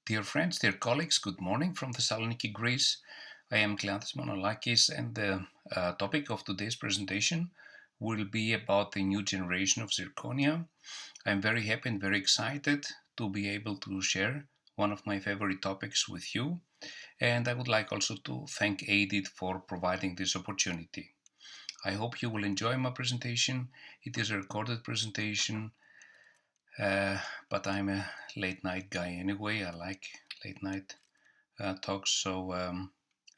Dear friends, dear colleagues, good morning from Thessaloniki, Greece. I am Kleanthis Monolakis, and the topic of today's presentation will be about the new generation of Zirconia. I'm very happy and very excited to be able to share one of my favorite topics with you, and I would like also to thank Aidite for providing this opportunity. I hope you will enjoy my presentation. It is a recorded presentation, but I'm a late night guy anyway. I like late night talks, so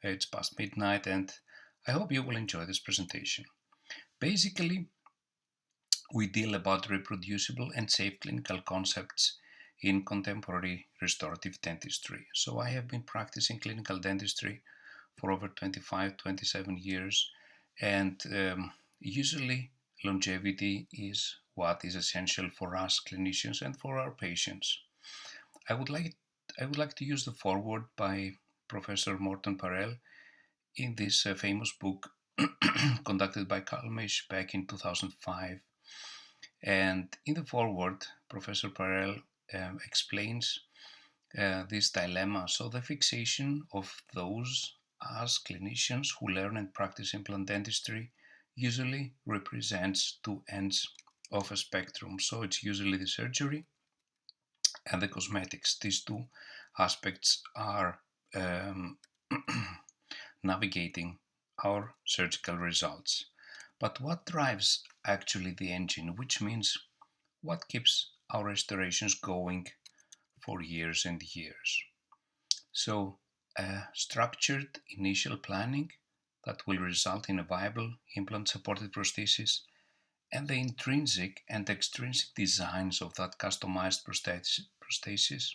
it's past midnight, and I hope you will enjoy this presentation. Basically, we deal about reproducible and safe clinical concepts in contemporary restorative dentistry. So I have been practicing clinical dentistry for over 25, 27 years, and usually longevity is what is essential for us clinicians and for our patients. I would like to use the foreword by Professor Morton Parel in this famous book conducted by Kalmish back in 2005. And in the foreword, Professor Parel explains this dilemma. So the fixation of those as clinicians who learn and practice implant dentistry usually represents two ends of a spectrum. So it's usually the surgery and the cosmetics. These two aspects are navigating our surgical results. But what drives actually the engine, which means what keeps our restorations going for years and years? So, structured initial planning that will result in a viable implant-supported prosthesis, and the intrinsic and extrinsic designs of that customized prosthesis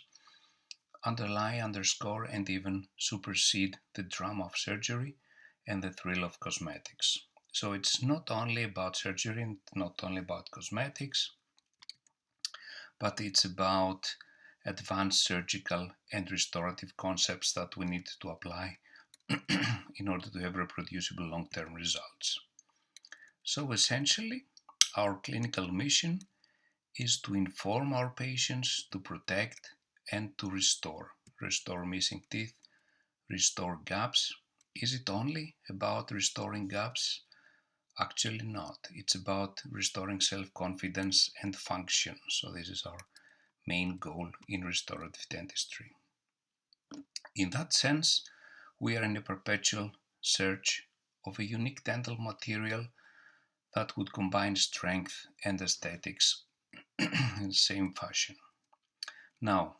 underlie, underscore, and even supersede the drama of surgery and the thrill of cosmetics. So it's not only about surgery and not only about cosmetics, but it's about advanced surgical and restorative concepts that we need to apply in order to have reproducible long-term results. So essentially, our clinical mission is to inform our patients, to protect and to restore. Restore missing teeth, restore gaps. Is it only about restoring gaps? Actually not. It's about restoring self-confidence and function. So this is our main goal in restorative dentistry. In that sense, we are in a perpetual search of a unique dental material that would combine strength and aesthetics in the same fashion. Now,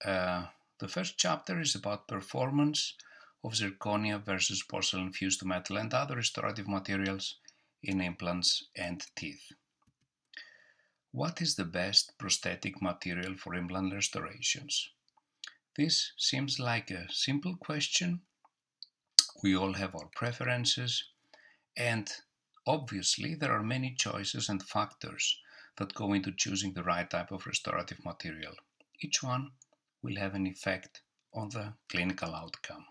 the first chapter is about performance of zirconia versus porcelain fused to metal and other restorative materials in implants and teeth. What is the best prosthetic material for implant restorations? This seems like a simple question. We all have our preferences, and obviously there are many choices and factors that go into choosing the right type of restorative material. Each one will have an effect on the clinical outcome.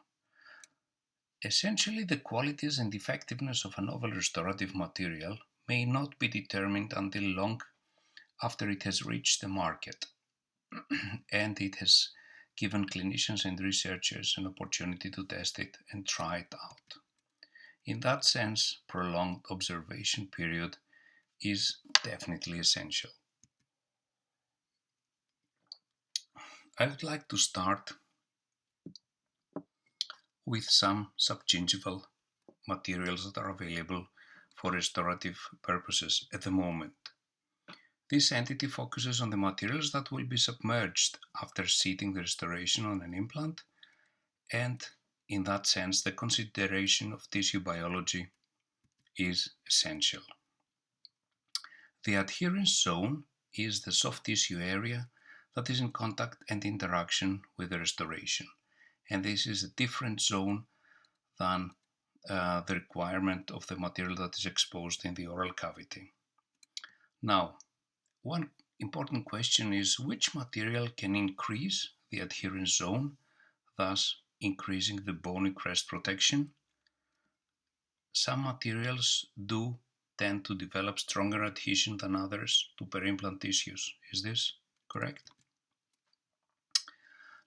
Essentially, the qualities and effectiveness of a novel restorative material may not be determined until long after it has reached the market and it has given clinicians and researchers an opportunity to test it and try it out. In that sense, prolonged observation period is definitely essential. I would like to start with some subgingival materials that are available for restorative purposes at the moment. This entity focuses on the materials that will be submerged after seating the restoration on an implant, and in that sense, the consideration of tissue biology is essential. The adherence zone is the soft tissue area that is in contact and interaction with the restoration, and this is a different zone than the requirement of the material that is exposed in the oral cavity. Now, one important question is which material can increase the adherence zone, thus increasing the bony crest protection? Some materials do tend to develop stronger adhesion than others to peri-implant tissues. Is this correct?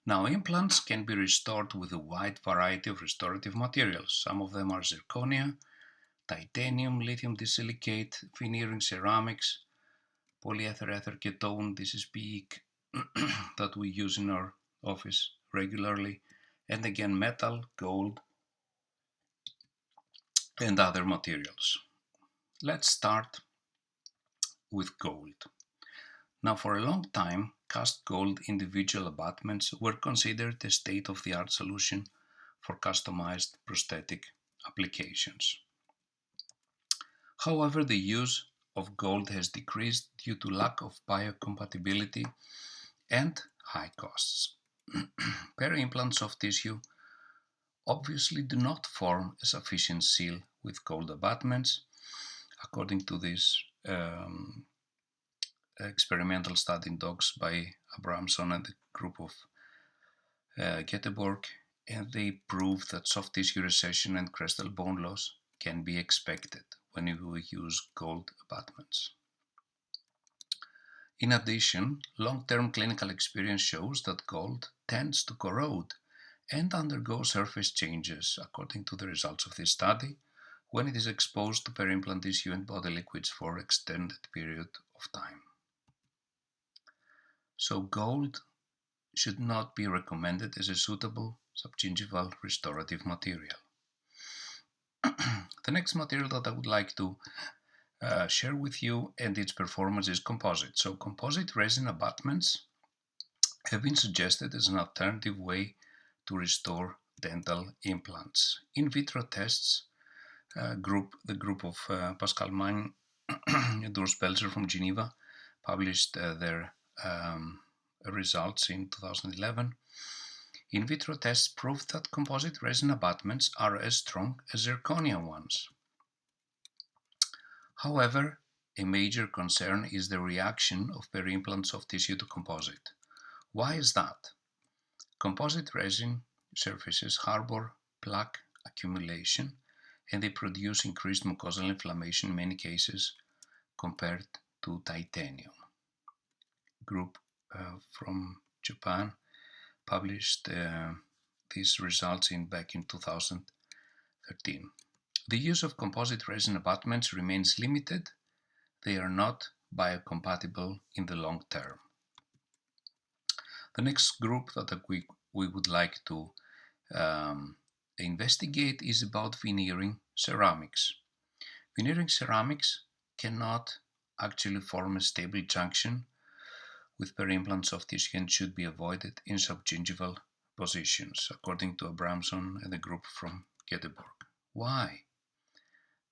Now, implants can be restored with a wide variety of restorative materials. Some of them are zirconia, titanium, lithium disilicate, veneering ceramics, polyether ether ketone, this is PEEK, that we use in our office regularly, and again metal, gold, and other materials. Let's start with gold. Now, for a long time, cast gold individual abutments were considered a state-of-the-art solution for customized prosthetic applications. However, the use of gold has decreased due to lack of biocompatibility and high costs. Peri-implant soft tissue obviously do not form a sufficient seal with gold abutments, according to this experimental study in dogs by Abramson and the group of Göteborg, and they proved that soft tissue recession and crestal bone loss can be expected when you use gold abutments. In addition, long-term clinical experience shows that gold tends to corrode and undergo surface changes, according to the results of this study, when it is exposed to peri-implant tissue and body liquids for an extended period of time. So gold should not be recommended as a suitable subgingival restorative material. The next material that I would like to share with you and its performance is composite. So composite resin abutments have been suggested as an alternative way to restore dental implants. In vitro tests, the group of Pascal Magne and Urs Belzer from Geneva published their results in 2011. In vitro tests proved that composite resin abutments are as strong as zirconia ones. However, a major concern is the reaction of peri-implant soft tissue to composite. Why is that? Composite resin surfaces harbor plaque accumulation and they produce increased mucosal inflammation in many cases compared to titanium. Group from Japan published these results back in 2013. The use of composite resin abutments remains limited. They are not biocompatible in the long term. The next group that we would like to investigate is about veneering ceramics. Veneering ceramics cannot actually form a stable junction with peri-implant soft tissue and should be avoided in subgingival positions, according to Abramson and the group from Göteborg. Why?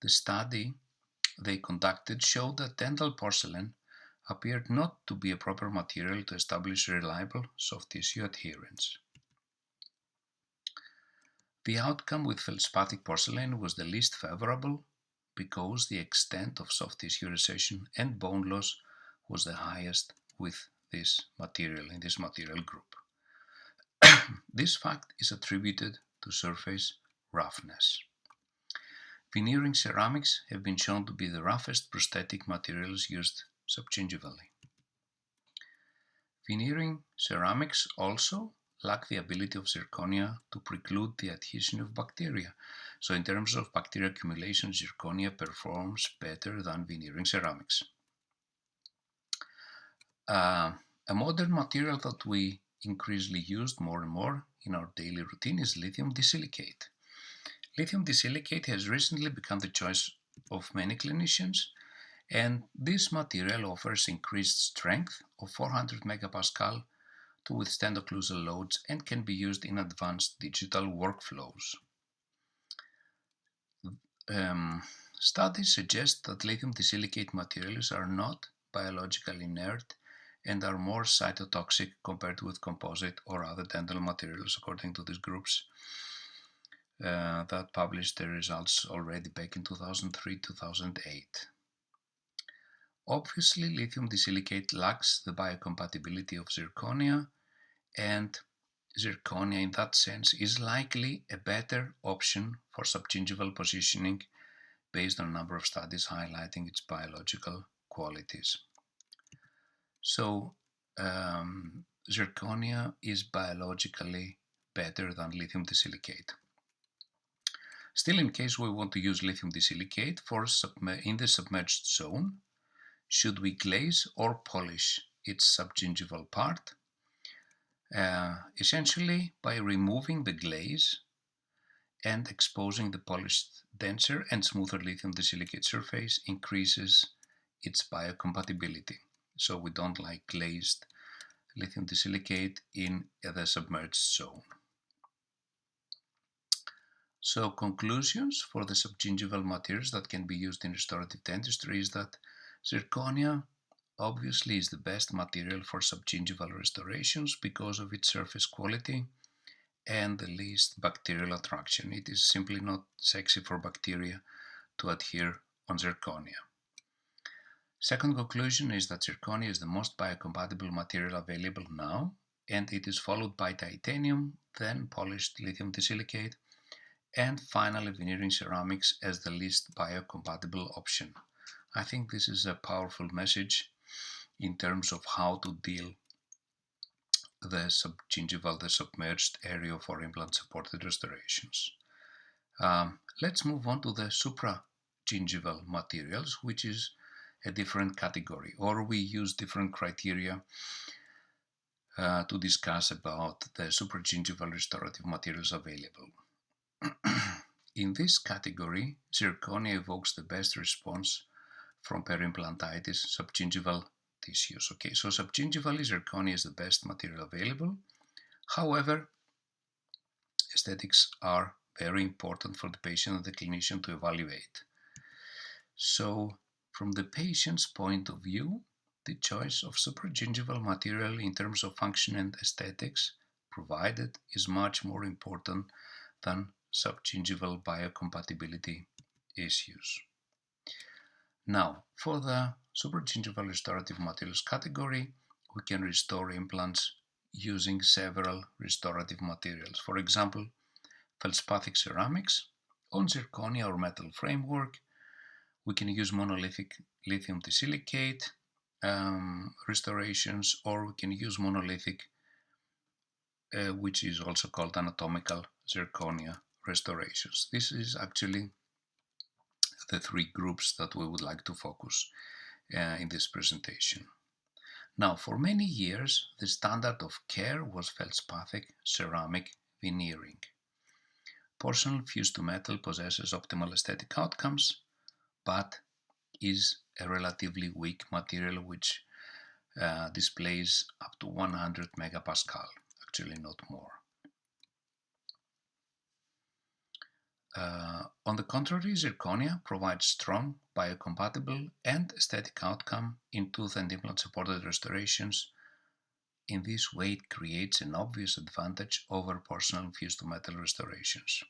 The study they conducted showed that dental porcelain appeared not to be a proper material to establish reliable soft tissue adherence. The outcome with feldspathic porcelain was the least favorable because the extent of soft tissue recession and bone loss was the highest with this material in this material group. This fact is attributed to surface roughness. Veneering ceramics have been shown to be the roughest prosthetic materials used subgingivally. Veneering ceramics also lack the ability of zirconia to preclude the adhesion of bacteria. So in terms of bacterial accumulation, zirconia performs better than veneering ceramics. A modern material that we increasingly use more and more in our daily routine is lithium disilicate. Lithium disilicate has recently become the choice of many clinicians, and this material offers increased strength of 400 megapascal to withstand occlusal loads and can be used in advanced digital workflows. Studies suggest that lithium disilicate materials are not biologically inert and are more cytotoxic compared with composite or other dental materials, according to these groups that published their results already back in 2003-2008. Obviously, lithium disilicate lacks the biocompatibility of zirconia, and zirconia in that sense is likely a better option for subgingival positioning based on a number of studies highlighting its biological qualities. So zirconia is biologically better than lithium disilicate. Still, in case we want to use lithium disilicate in the submerged zone, should we glaze or polish its subgingival part? Essentially, by removing the glaze and exposing the polished denser and smoother lithium disilicate surface increases its biocompatibility. So we don't like glazed lithium disilicate in the submerged zone. So conclusions for the subgingival materials that can be used in restorative dentistry is that zirconia obviously is the best material for subgingival restorations because of its surface quality and the least bacterial attraction. It is simply not sexy for bacteria to adhere on zirconia. Second conclusion is that zirconia is the most biocompatible material available now, and it is followed by titanium, then polished lithium disilicate, and finally veneering ceramics as the least biocompatible option. I think this is a powerful message in terms of how to deal the subgingival, the submerged area for implant-supported restorations. Let's move on to the supragingival materials, which is a different category, or we use different criteria to discuss about the supragingival restorative materials available. In this category, zirconia evokes the best response from perimplantitis subgingival tissues. Okay, so subgingivally, zirconia is the best material available. However, aesthetics are very important for the patient and the clinician to evaluate. So, from the patient's point of view, the choice of supragingival material in terms of function and aesthetics provided is much more important than subgingival biocompatibility issues. Now, for the supragingival restorative materials category, we can restore implants using several restorative materials. For example, feldspathic ceramics on zirconia or metal framework. We can use monolithic lithium disilicate restorations, or we can use monolithic, which is also called anatomical zirconia restorations. This is actually the three groups that we would like to focus in this presentation. Now, for many years, the standard of care was feldspathic ceramic veneering. Porcelain fused to metal possesses optimal aesthetic outcomes, but is a relatively weak material which displays up to 100 megapascal, actually not more. On the contrary, zirconia provides strong, biocompatible, and aesthetic outcome in tooth and implant-supported restorations. In this way, it creates an obvious advantage over porcelain fused to metal restorations.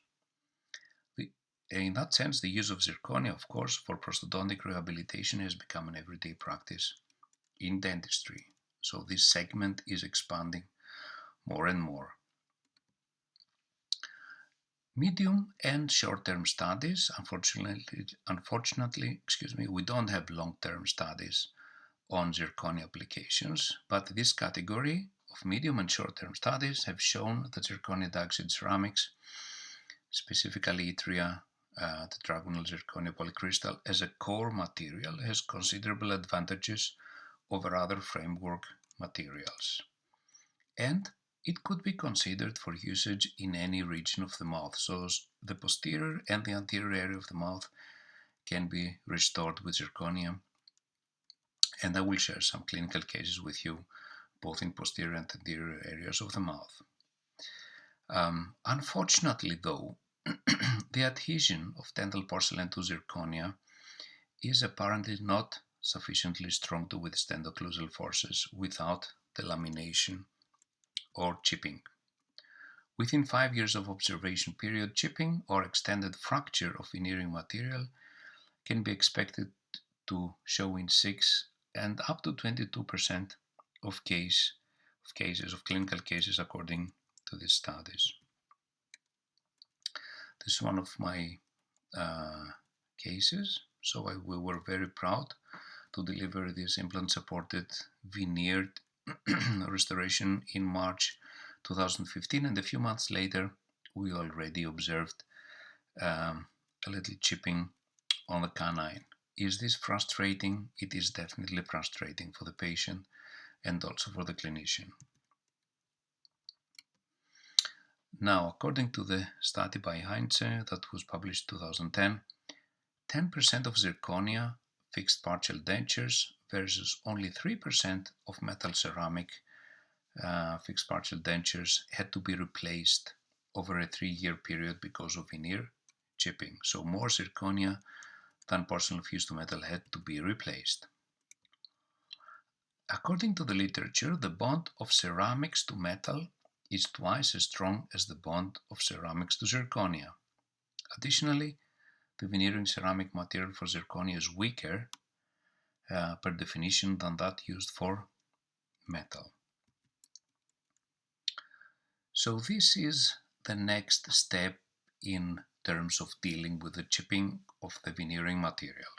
In that sense, the use of zirconia, of course, for prosthodontic rehabilitation has become an everyday practice in dentistry. So this segment is expanding more and more. Medium and short-term studies, unfortunately, we don't have long-term studies on zirconia applications, but this category of medium and short-term studies have shown that zirconia dioxide ceramics, specifically Yttria tetragonal zirconia polycrystal as a core material, has considerable advantages over other framework materials. And it could be considered for usage in any region of the mouth. So the posterior and the anterior area of the mouth can be restored with zirconia. And I will share some clinical cases with you, both in posterior and anterior areas of the mouth. Unfortunately, though, the adhesion of dental porcelain to zirconia is apparently not sufficiently strong to withstand occlusal forces without the lamination or chipping. Within 5 years of observation period, chipping or extended fracture of veneering material can be expected to show in 6 and up to 22% of clinical cases according to these studies. This is one of my cases, so we were very proud to deliver this implant-supported veneered restoration in March 2015, and a few months later we already observed a little chipping on the canine. Is this frustrating? It is definitely frustrating for the patient and also for the clinician. Now, according to the study by Heinze that was published in 2010, 10% of zirconia fixed partial dentures versus only 3% of metal ceramic fixed partial dentures had to be replaced over a 3-year period because of veneer chipping. So more zirconia than porcelain fused to metal had to be replaced. According to the literature, the bond of ceramics to metal is twice as strong as the bond of ceramics to zirconia. Additionally, the veneering ceramic material for zirconia is weaker per definition than that used for metal. So this is the next step in terms of dealing with the chipping of the veneering material.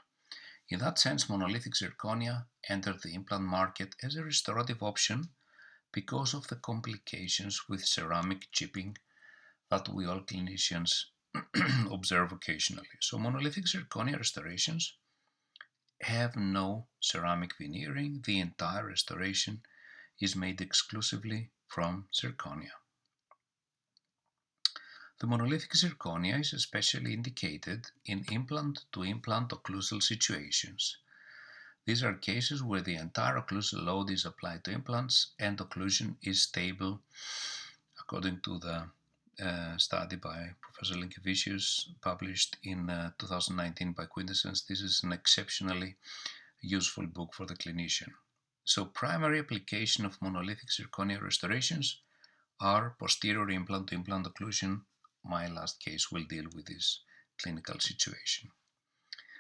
In that sense, monolithic zirconia entered the implant market as a restorative option because of the complications with ceramic chipping that we all clinicians observe occasionally. So monolithic zirconia restorations have no ceramic veneering. The entire restoration is made exclusively from zirconia. The monolithic zirconia is especially indicated in implant-to-implant occlusal situations. These are cases where the entire occlusal load is applied to implants and occlusion is stable, according to the study by Professor Linkevicius, published in 2019 by Quintessence. This is an exceptionally useful book for the clinician. So primary application of monolithic zirconia restorations are posterior implant-to-implant occlusion. My last case will deal with this clinical situation.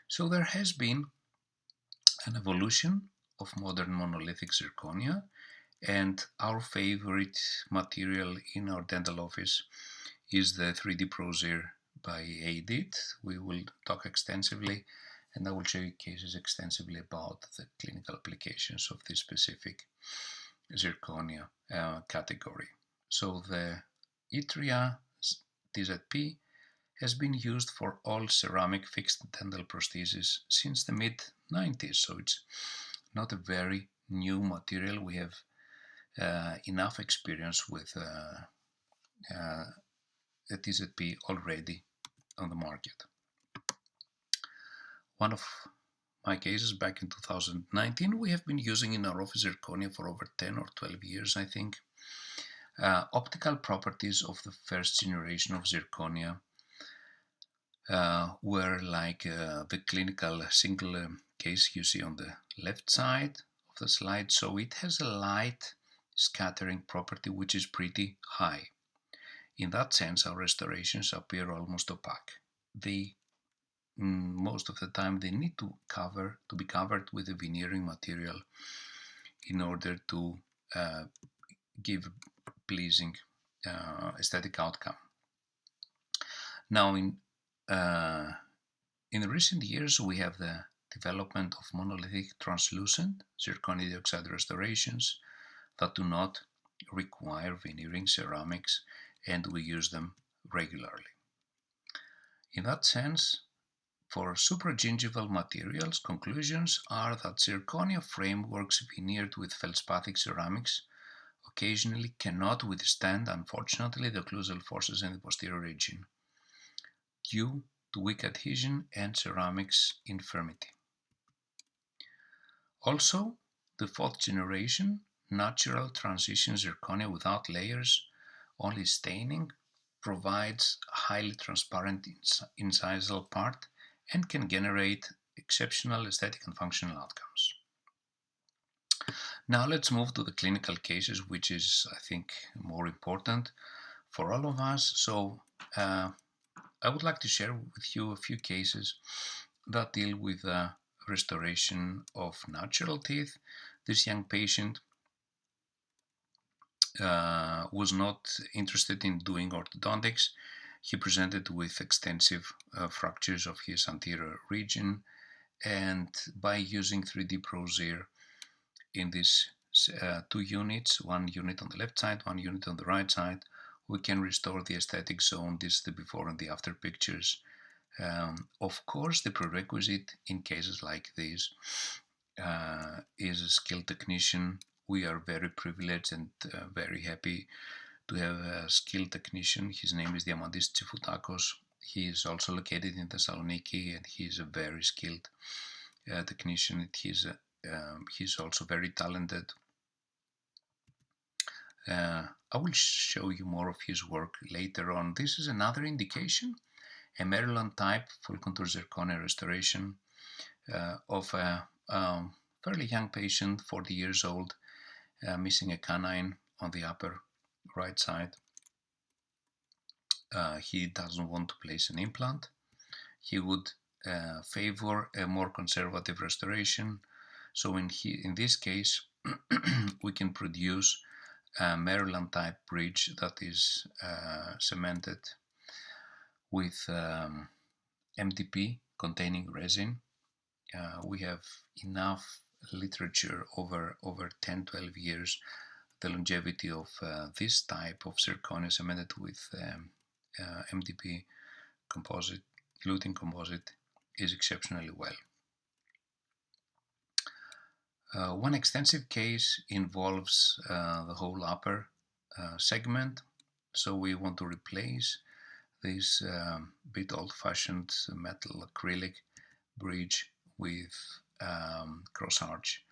So there has been an evolution of modern monolithic zirconia, and our favorite material in our dental office is the 3D ProZir by Aidite. We will talk extensively, and I will show you cases extensively about the clinical applications of this specific zirconia category. So the Yttria TZP has been used for all ceramic fixed dental prostheses since the mid-90s, so it's not a very new material. We have enough experience with the TZP already on the market. One of my cases back in 2019, we have been using in our office zirconia for over 10 or 12 years, I think. Optical properties of the first generation of zirconia were like the clinical single case you see on the left side of the slide. So it has a light scattering property which is pretty high. In that sense, our restorations appear almost opaque. They most of the time they need to be covered with a veneering material in order to give pleasing aesthetic outcome. Now in recent years we have the development of monolithic translucent zirconia dioxide restorations that do not require veneering ceramics, and we use them regularly. In that sense, for supragingival materials, conclusions are that zirconia frameworks veneered with feldspathic ceramics occasionally cannot withstand, unfortunately, the occlusal forces in the posterior region due to weak adhesion and ceramics infirmity. Also, the fourth generation natural transition zirconia without layers, only staining, provides highly transparent incisal part and can generate exceptional aesthetic and functional outcomes. Now let's move to the clinical cases, which is, I think, more important for all of us. So I would like to share with you a few cases that deal with restoration of natural teeth. This young patient was not interested in doing orthodontics. He presented with extensive fractures of his anterior region, and by using 3D ProZir in this two units, one unit on the left side, one unit on the right side. We can restore the aesthetic zone. This is the before and the after pictures. Of course, the prerequisite in cases like this is a skilled technician. We are very privileged and very happy to have a skilled technician. His name is Diamantis Tsifotakos. He is also located in Thessaloniki, and he is a very skilled technician. He's also very talented. I will show you more of his work later on. This is another indication, a Maryland type full contour zirconia restoration of a fairly young patient, 40 years old, missing a canine on the upper right side. He doesn't want to place an implant. He would favor a more conservative restoration. So in this case, we can produce a Maryland type bridge that is cemented with MDP containing resin. We have enough literature over 10-12 years. The longevity of this type of zirconia cemented with MDP composite, glutin composite, is exceptionally well. One extensive case involves the whole upper segment, so we want to replace this bit old-fashioned metal acrylic bridge with cross arch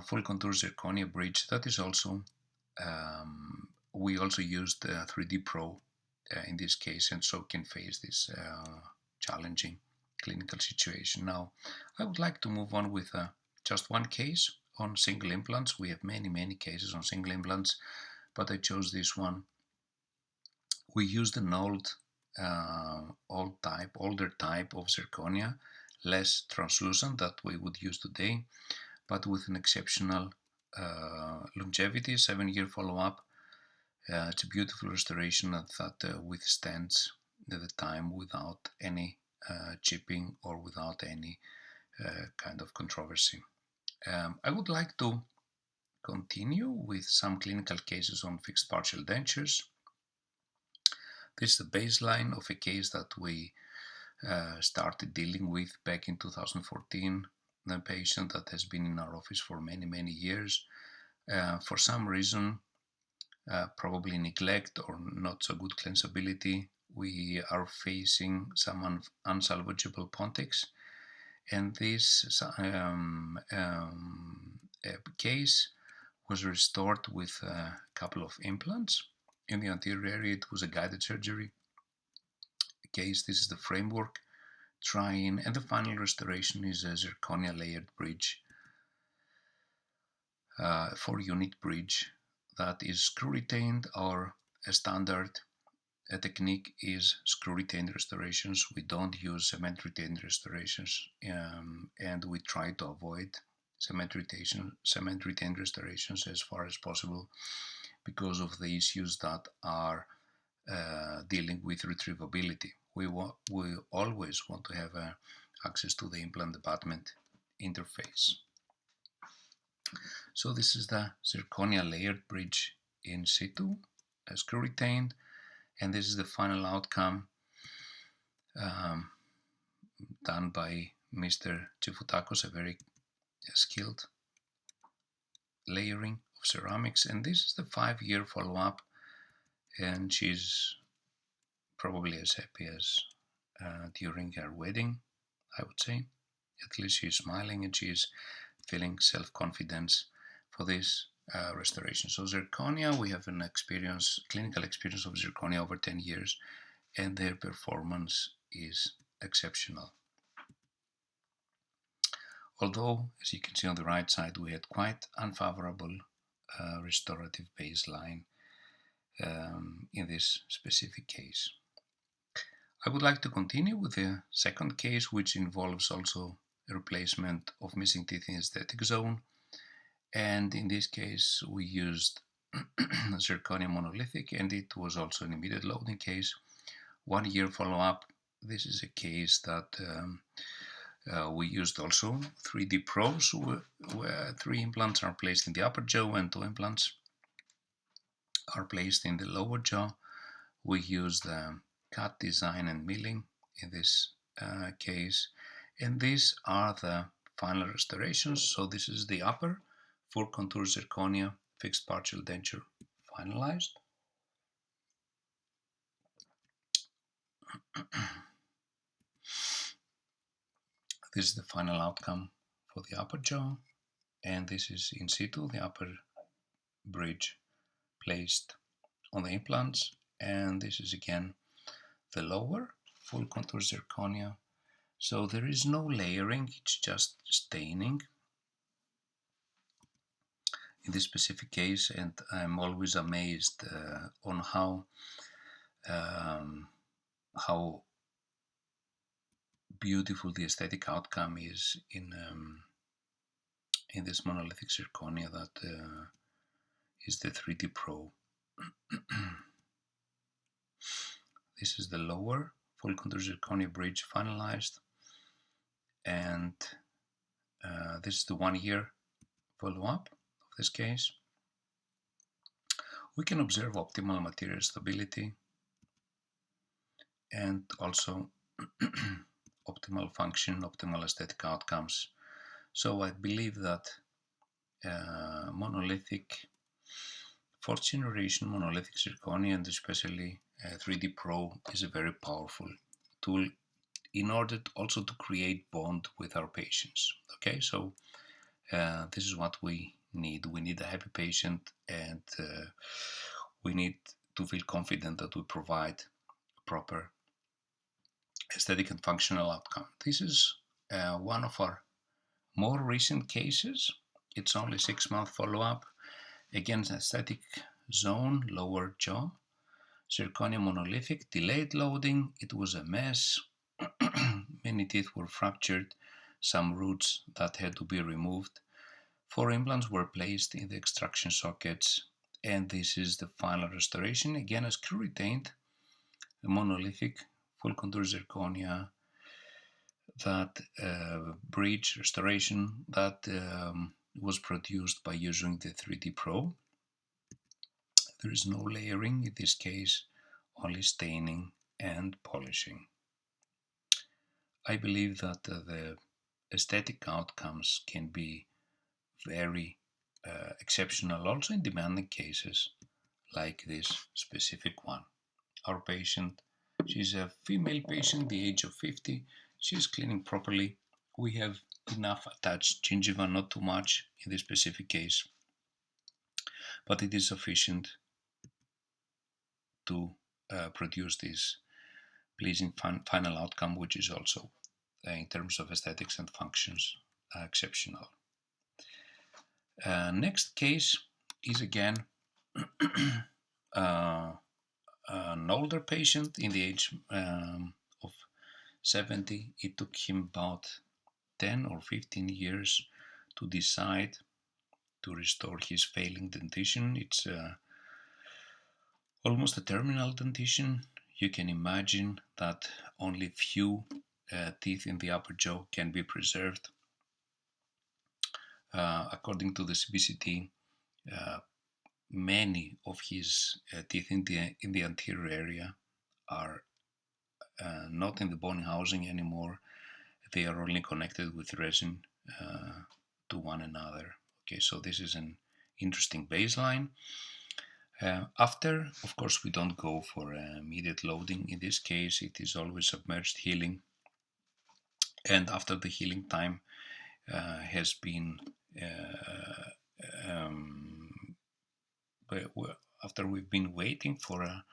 full contour zirconia bridge. That is also we also used 3D Pro in this case, and so can face this challenging clinical situation. Now I would like to move on with just one case on single implants. We have many cases on single implants, but I chose this one. We used an older type of zirconia, less translucent that we would use today, but with an exceptional longevity, 7-year follow-up. It's a beautiful restoration that withstands the time without any chipping or without any kind of controversy. I would like to continue with some clinical cases on fixed partial dentures. This is the baseline of a case that we started dealing with back in 2014. The patient that has been in our office for many years. For some reason, probably neglect or not so good cleansability, we are facing some unsalvageable pontics, and this case was restored with a couple of implants. In the anterior area, it was a guided surgery case. This is the framework try-in, and the final restoration is a zirconia layered bridge, 4-unit bridge that is screw retained. Our standard technique is screw retained restorations. We don't use cement retained restorations, and we try to avoid cement retained restorations as far as possible because of the issues that are dealing with retrievability. We always want to have access to the implant abutment interface. So this is the zirconia layered bridge in situ, screw retained, and this is the final outcome done by Mr. Tsifotakos, a very skilled layering of ceramics, and this is the 5-year follow-up, and she's probably as happy as during her wedding, I would say. At least she's smiling and she's feeling self-confidence for this restoration. So zirconia, we have an clinical experience of zirconia over 10 years, and their performance is exceptional. Although, as you can see on the right side, we had quite unfavorable restorative baseline in this specific case. I would like to continue with the second case, which involves also a replacement of missing teeth in the aesthetic zone. And in this case, we used Zirconia Monolithic, and it was also an immediate loading case. 1-year follow-up. This is a case that We used also 3D Pros, where 3 implants are placed in the upper jaw and 2 implants are placed in the lower jaw. We used cut design and milling in this case, and these are the final restorations. So this is the upper full contour zirconia fixed partial denture finalized. This is the final outcome for the upper jaw, and this is in situ, the upper bridge placed on the implants, and this is again the lower full contour zirconia. So there is no layering, it's just staining in this specific case, and I'm always amazed on how beautiful the aesthetic outcome is in this monolithic zirconia that is the 3D Pro. This is the lower full contour zirconia bridge finalized, and this is the 1 year follow-up of this case. We can observe optimal material stability and also optimal function, optimal aesthetic outcomes. So I believe that monolithic, 4th generation monolithic zirconia, and especially 3D Pro, is a very powerful tool in order also to create bond with our patients. Okay, so this is what we need. We need a happy patient, and we need to feel confident that we provide proper aesthetic and functional outcome. This is one of our more recent cases. It's only 6-month follow-up. Again, aesthetic zone, lower jaw, zirconia monolithic, delayed loading. It was a mess. Many teeth were fractured, some roots that had to be removed. 4 implants were placed in the extraction sockets, and this is the final restoration. Again, a screw retained, a monolithic full contour zirconia, that bridge restoration that was produced by using the 3D Pro. There is no layering in this case, only staining and polishing. I believe that the aesthetic outcomes can be very exceptional also in demanding cases like this specific one. Our patient, she's a female patient, the age of 50. She's cleaning properly. We have enough attached gingiva, not too much in this specific case, but it is sufficient to produce this pleasing final outcome, which is also, in terms of aesthetics and functions, exceptional. Next case is again an older patient in the age of 70. It took him about 10 or 15 years to decide to restore his failing dentition. It's almost a terminal dentition. You can imagine that only few teeth in the upper jaw can be preserved. According to the CBCT, many of his teeth in the anterior area are not in the bone housing anymore. They are only connected with resin to one another. Okay, so this is an interesting baseline. After, of course, we don't go for immediate loading. In this case, it is always submerged healing. And after the healing time has been, after we've been waiting for a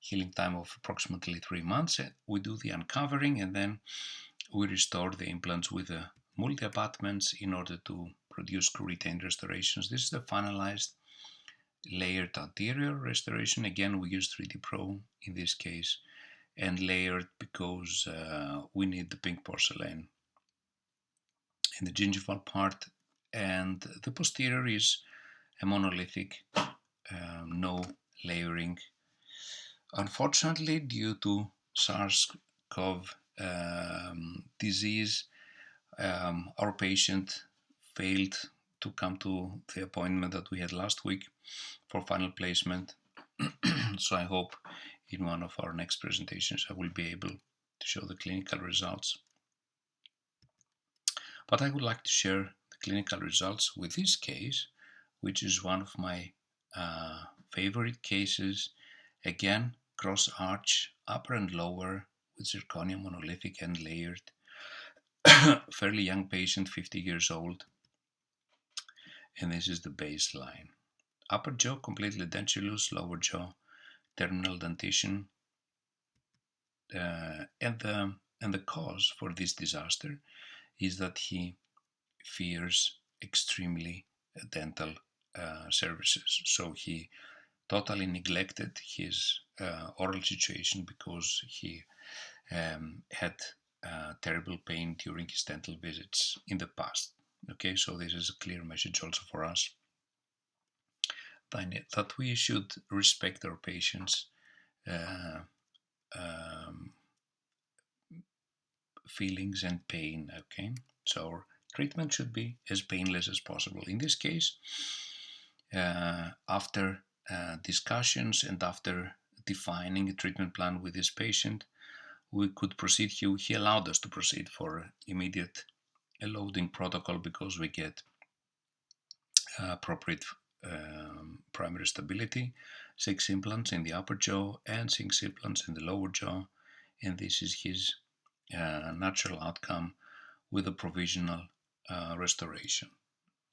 healing time of approximately 3 months, we do the uncovering, and then we restore the implants with multi-abutments in order to produce screw-retained restorations. This is the finalized layered anterior restoration. Again, we use 3D Pro in this case, and layered because we need the pink porcelain in the gingival part, and the posterior is a monolithic, no layering. Unfortunately, due to SARS-CoV disease, Our patient failed to come to the appointment that we had last week for final placement. So I hope in one of our next presentations I will be able to show the clinical results. But I would like to share the clinical results with this case, which is one of my favorite cases. Again, cross arch, upper and lower, with zirconia, monolithic and layered. Fairly young patient, 50 years old. And this is the baseline. Upper jaw completely dentulous, lower jaw terminal dentition. And the cause for this disaster is that he fears extremely dental services. So he totally neglected his oral situation because he had terrible pain during his dental visits in the past. Okay, so this is a clear message also for us that we should respect our patients' feelings and pain. Okay, so our treatment should be as painless as possible. In this case, after discussions and after defining a treatment plan with this patient, we could proceed. He allowed us to proceed for immediate loading protocol because we get appropriate primary stability, 6 implants in the upper jaw and 6 implants in the lower jaw, and this is his natural outcome with a provisional restoration.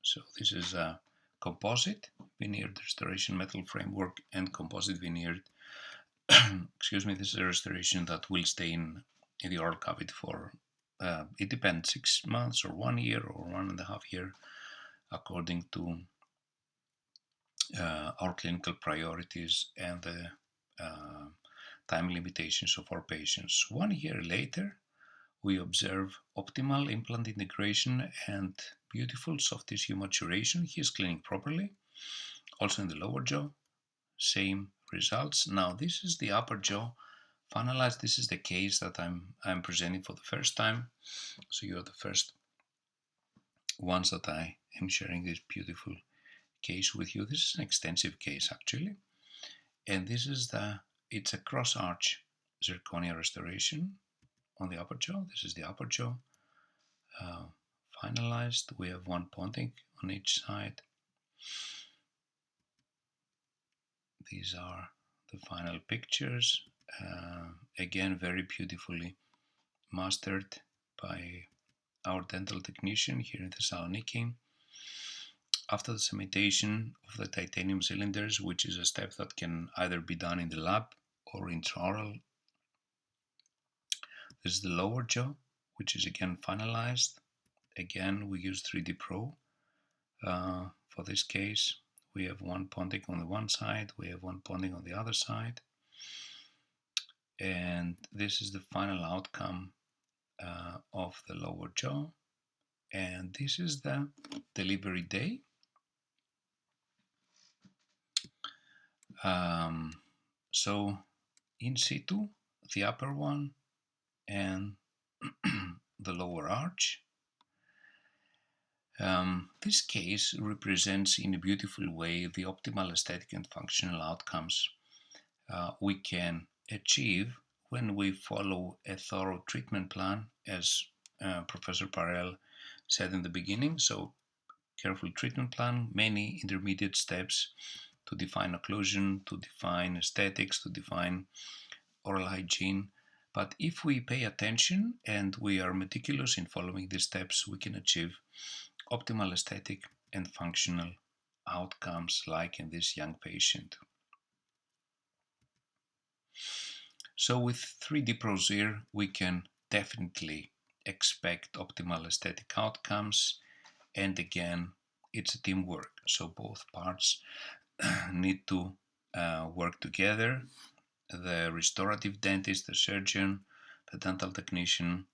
So this is a composite veneered restoration metal framework and composite veneered excuse me, this is a restoration that will stay in the oral cavity for it depends, 6 months or 1 year or 1.5 years according to our clinical priorities and the time limitations of our patients. 1 year later, we observe optimal implant integration and beautiful soft tissue maturation. He is cleaning properly. Also in the lower jaw, same results. Now this is the upper jaw finalized. This is the case that I'm presenting for the first time. So you're the first ones that I am sharing this beautiful case with you. This is an extensive case actually, and this is it's a cross arch zirconia restoration on the upper jaw. This is the upper jaw finalized. We have one pontic on each side. These are the final pictures. Again, very beautifully mastered by our dental technician here in Thessaloniki. After the cementation of the titanium cylinders, which is a step that can either be done in the lab or intraoral, this is the lower jaw, which is again finalized. Again, we use 3D Pro for this case. We have one pontic on the one side, we have one pontic on the other side. And this is the final outcome of the lower jaw. And this is the delivery day. So in situ, the upper one and the lower arch. This case represents in a beautiful way the optimal aesthetic and functional outcomes we can achieve when we follow a thorough treatment plan, as Professor Parel said in the beginning. So careful treatment plan, many intermediate steps to define occlusion, to define aesthetics, to define oral hygiene. But if we pay attention and we are meticulous in following these steps, we can achieve optimal aesthetic and functional outcomes like in this young patient. So with 3D ProZir, we can definitely expect optimal aesthetic outcomes. And again, it's a teamwork. So both parts need to work together. The restorative dentist, the surgeon, the dental technician.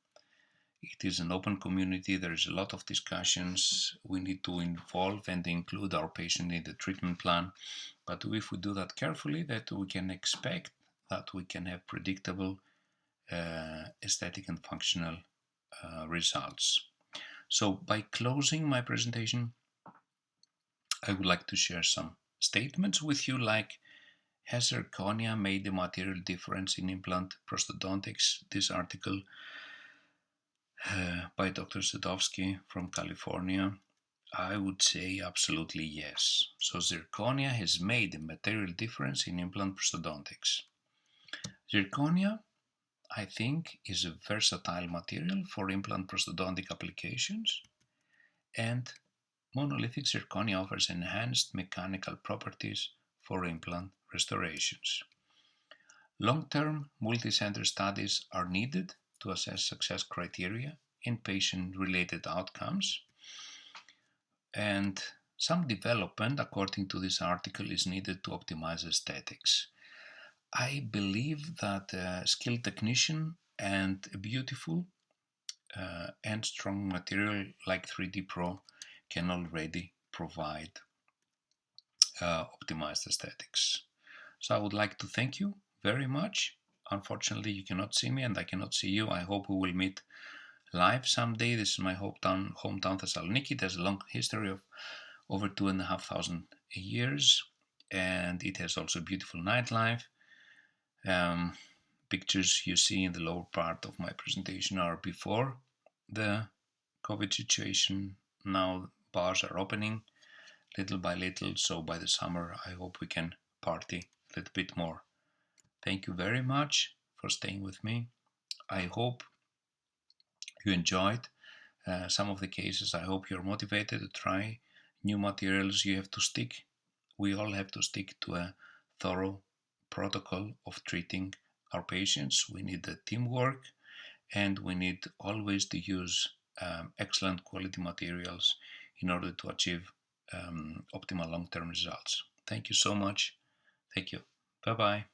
It is an open community. There is a lot of discussions. We need to involve and include our patient in the treatment plan. But if we do that carefully, that we can expect that we can have predictable aesthetic and functional results. So by closing my presentation, I would like to share some statements with you, like, has zirconia made a material difference in implant prosthodontics? This article by Dr. Sadowski from California, I would say absolutely yes. So zirconia has made a material difference in implant prosthodontics. Zirconia, I think, is a versatile material for implant prosthodontic applications, and monolithic zirconia offers enhanced mechanical properties for implant restorations. Long-term multi-center studies are needed to assess success criteria in patient-related outcomes, and some development, according to this article, is needed to optimize aesthetics. I believe that a skilled technician and a beautiful and strong material like 3D Pro can already provide optimized aesthetics. So I would like to thank you very much. Unfortunately, you cannot see me and I cannot see you. I hope we will meet live someday. This is my hometown Thessaloniki. It has a long history of over 2,500 years, and it has also beautiful nightlife. Pictures you see in the lower part of my presentation are before the COVID situation. Now bars are opening little by little, so by the summer I hope we can party a little bit more. Thank you very much for staying with me. I hope you enjoyed some of the cases. I hope you're motivated to try new materials. We all have to stick to a thorough protocol of treating our patients. We need the teamwork, and we need always to use excellent quality materials in order to achieve optimal long-term results. Thank you so much. Thank you. Bye-bye.